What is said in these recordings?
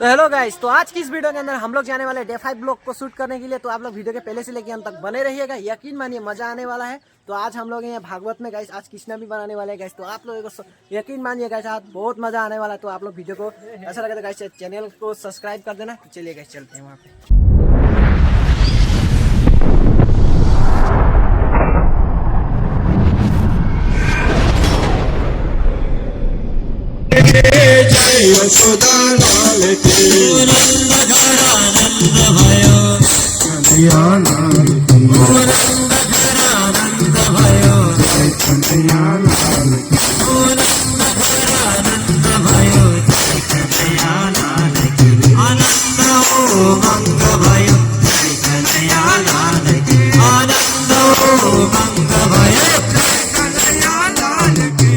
तो hello guys, तो आज की इस वीडियो के अंदर हम लोग जाने वाले डे 5 ब्लॉग को शूट करने के लिए। तो आप लोग वीडियो के पहले से लेकर अंत तक बने रहिएगा, यकीन मानिए मजा आने वाला है। तो आज हम लोग यहाँ भागवत में गाइस आज कृष्णा भी बनाने वाले हैं गाइस। तो आप लोगों को यकीन मानिए गाइस आज बहुत मजा आने वाला है। तो आप लोग वीडियो को ऐसा लगे तो गाइस चैनल को सब्सक्राइब कर देना। तो चलिए गाइस चलते हैं वहाँ पे। यशोदा लाल की नंद घर आनंद भयो कन्हैया लाल की नंद घर आनंद भयो कन्हैया लाल की नंद घर आनंद भयो कन्हैया लाल की आनंद उमंग भयो कन्हैया लाल की आनंद उमंग भयो कन्हैया लाल की।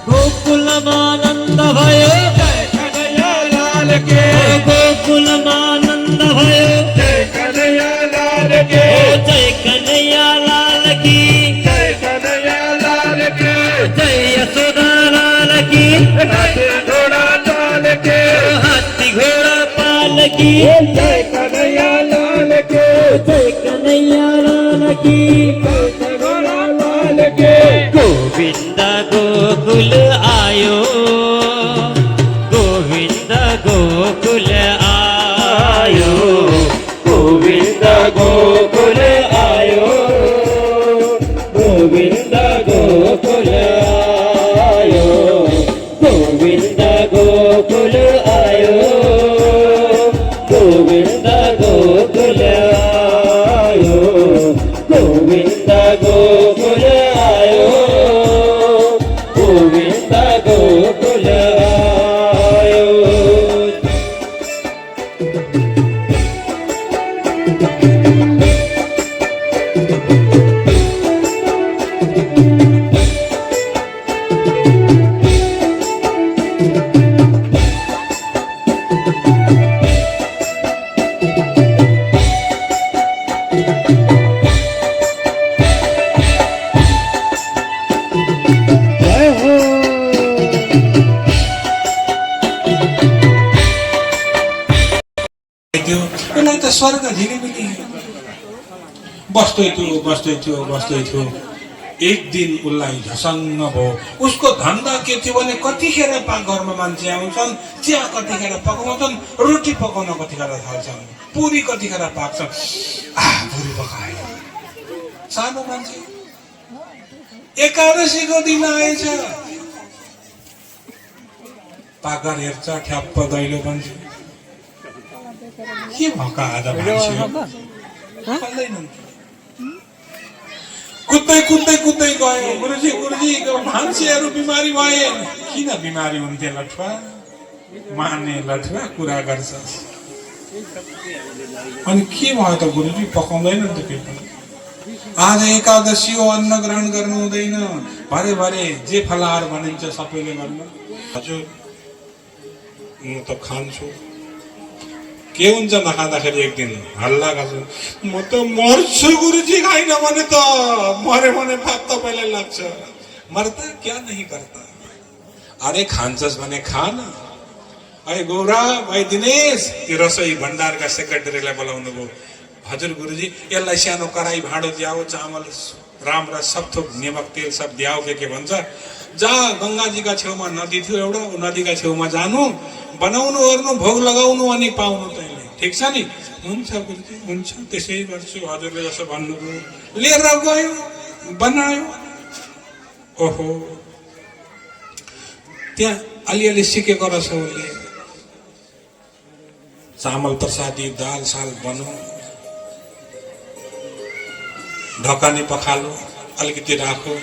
गोकुलमानंद भयो जय कन्हैया लाल के गोकुलमानंद भयो जय कन्हैया लाल के जय कन्हैया लाल की जय कन्हैया लाल के जय यशोदा लाल की हाथी घोड़ा लाल के हाथी घोड़ा पाल की जय कन्हैया लाल के जय कन्हैया लाल की जय घोड़ा लाल के गोविंद गोकुल आयो गोविंद गोकुल आयो गोविंद गोकुल आयो गोविंद गोकुल आयो गोविंद गोकुल आयो गोविंद गोकुल आयो गोविंद गोकुल आयो गोविंद गोकुल आयो। उसलाई त स्वर्ग झिलिमिली बस्दै थियो। एक दिन उसलाई झसङ्ग भयो। उसको धन्दा के थियो भने कतिखेर घरमा मान्छे आउँछन्, चिया कतिखेर पकाउँछन्, रोटी पकाउन कतिखेर थाल्छन्, पुरी कतिखेर पाक्छन्। पुरी पकायो सानो मान्छे एकादशीको दिन आएछ। पाकर हेर्छ, ठ्याप्प दैलो बन्छ। के भएका आज कुद्दै गयो। गुरुजी मान्छेहरू बिमारी भए। किन बिमारी हुन्थे लठुवा? माने लठुवा कुरा गर्छ। अनि के भयो त गुरुजी? पकाउँदैन नि त पेट। आज एकादशी हो, अन्न ग्रहण गर्नु हुँदैन। भरे जे फलाहार भनिन्छ सबैले गर्नु। हजुर म त खान्छु। के हुन्छ नखाँदाखेरि एक दिन हल्ला गर्छु, म त मर्छु गुरुजी खाइन भने त। मरे भने पाप तपाईँलाई लाग्छ। मर्ता क्या नहीं करता? अरे खान्छस् भने खान। भाइ गौरा, भाइ दिनेश, त्यो रसोई भण्डारका सेक्रेटरीलाई बोलाउनु भयो। हजुर गुरुजी यसलाई सानो कराई भाँडो दियाओ, चामल राम्रा सब थोक निमक तेल सब दियाओ, के भन्छ। जा गङ्गाजीका छेउमा नदी थियो एउटा, नदीका छेउमा जानु, बनाउनु ओर्नु, भोग लगाउनु अनि पाउनु तैँले। ठिक छ नि? हुन्छ गुरुजी, हुन्छ, त्यसै गर्छु। हजुरले जसो भन्नुभयो। लिएर गयो, बनायो। ओहो, त्यहाँ अलिअलि सिकेको रहेछ उसले। चामल प्रसादी दाल साल बनाऊ ढकनी पखालो अलिकति राखो,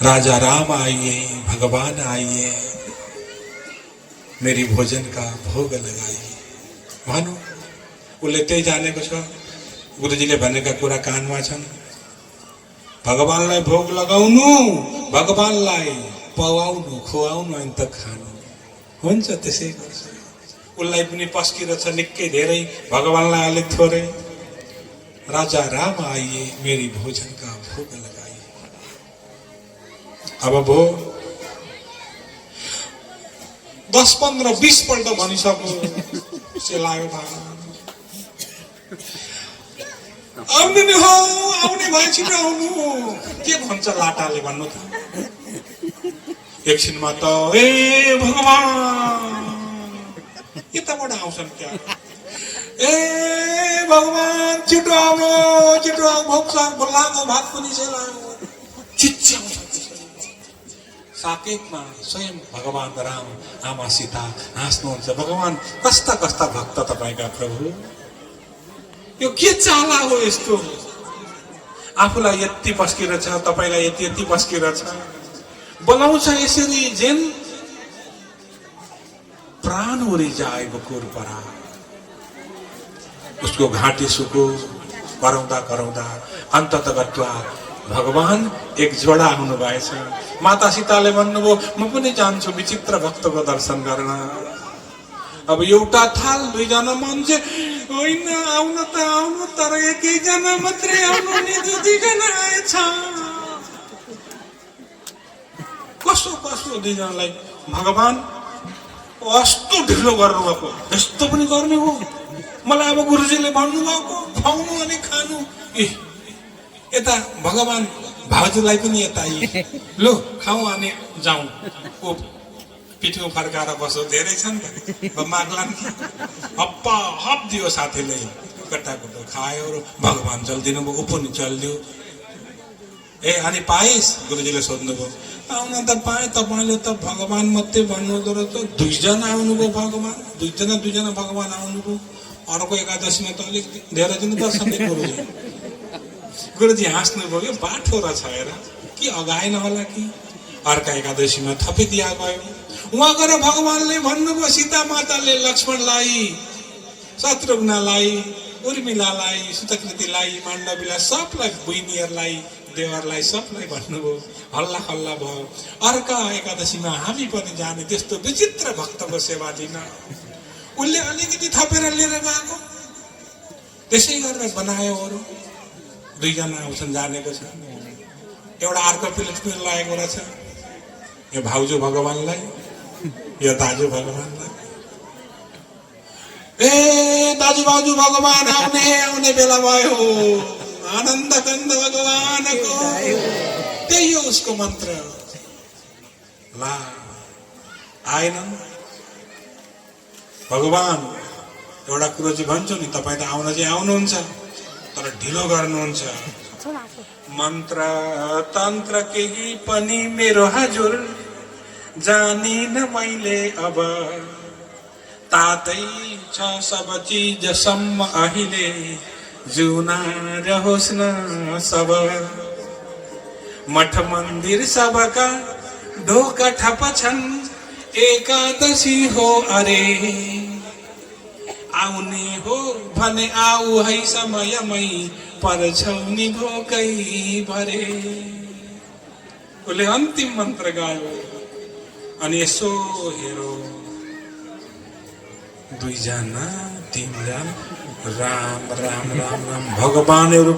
राजा राम आइए, भगवान आइए, मेरी भोजन का भोग लगाइए भनौँ। उसले त्यही जानेको छ, गुरुजीले भनेका कुरा कानमा छन्। भगवानलाई भोग लगाउनु, भगवानलाई पवाउनु, खुवाउनु अनि त खानु हुन्छ। त्यसै गर्छ। उसलाई पनि पस्किरहेछ निकै धेरै, भगवानलाई अलिक थोरै। राजा राम आइए, मेरी भोजन का भोग लगाइए। अब भो 10, 15, 20 पल्ट भनिसक्यो सेलायो भाइ। आउनु नि हो, आउने भए छिटो आउनु। के भन्छ लाटाले भन्नु त? एकछिनमा त ए भगवान यताबाट आउँछन् क्या। ए भगवान छिटो आउनु, छिटो आउनु, भोक छ, बोलाएको भात पनि सेलायो, चिच्याउँछ। साकेतमा स्वयं भगवान राम आमा सीता हाँस्नुहुन्छ। भगवान कस्ता कस्ता भक्त तपाईँका प्रभु, यो के चाला हो यस्तो? आफूलाई यति पस्किरहेछ, तपाईँलाई यति यति पस्किरहेछ, बोलाउँछ यसरी जेन प्राण उरी जाए बकुर परा। उसको घाँटी सुको कराउँदा कराउँदा अन्ततगत्वा भगवान एक जोडा हुनु भएछ। माता सीताले भन्नुभयो म पनि जान्छु विचित्र भक्तको दर्शन गर्न। अब एउटा थाल, 2 जना मान्छे होइन, आउन त आउनु, तर 1 जना मात्रै आउनु नि, 2 जना आएछ। कसो कसो 2 जनालाई भगवान कस्तो ढिलो गर्नुभएको? यस्तो पनि गर्ने हो? मलाई अब गुरुजीले भन्नुभएको खुवाउनु अनि खानु। यता भगवान भाउजूलाई पनि यता लो खाऊ अनि जाउँ। ओ पिठो फर्काएर बसो, धेरै छन् त माग्लान्। हप्पा हप दियो साथीले, कट्टाकुट्टो खायो र भगवान चल्दिनु भयो, ऊ पनि चल्दियो। ए अनि पाइस? गुरुजीले सोध्नुभयो। आउन त पाएँ, तपाईँले त भगवान मात्रै भन्नुहुँदो रहेछ। 2 जना आउनुभयो भगवान, 2 जना भगवान आउनुभयो। अर्को एकादशीमा त अलिक धेरै दिन दर्शन गुरुजी। गुरुजी हाँस्नुभयो, बाठो रहेछ हेर, कि अगाएन होला कि? अर्का एकादशीमा थपिदिया गयो। उहाँ गएर भगवानले भन्नुभयो, सीता माताले लक्ष्मणलाई, शत्रुघ्नलाई, उर्मिलालाई, सुतकृतिलाई, माण्डवीलाई, सबलाई, बहिनीहरूलाई, देवरलाई, सबलाई भन्नुभयो। हल्ला हल्ला भयो। अर्का एकादशीमा हामी पनि जाने त्यस्तो विचित्र भक्तको सेवा दिन। उसले अलिकति थपेर लिएर गएको, त्यसै गरेर बनायो अरू। 2 जना आउँछन्, जानेको छ। एउटा अर्को प्लेट पनि लागेको रहेछ, यो भाउजू भगवानलाई, यो दाजु भगवानलाई। ए दाजु भाउजू भगवान आउने बेला भयो। आनन्द कन्द भगवानको, त्यही हो उसको मन्त्र। ला आएन भगवान। एउटा कुरो चाहिँ भन्छु नि, तपाईँ त आउन चाहिँ आउनुहुन्छ, तर ढिलो गर्नुहुन्छ। मन्त्र तन्त्र केही पनि मेरो हजुर जानिन मैले अब। तातै छ सब चिजसम्म अहिले, जुना रहोस् न सब। मठ मन्दिर सबका ढोका ठप छन्, एकादशी हो अरे। आउने हो भने आऊ है समयमै, पर्छौ नि भोकै भरे। उसले अन्तिम मन्त्र गायो। अनि यसो हेरो, 2 जना 3 जना, राम राम राम राम भगवानहरू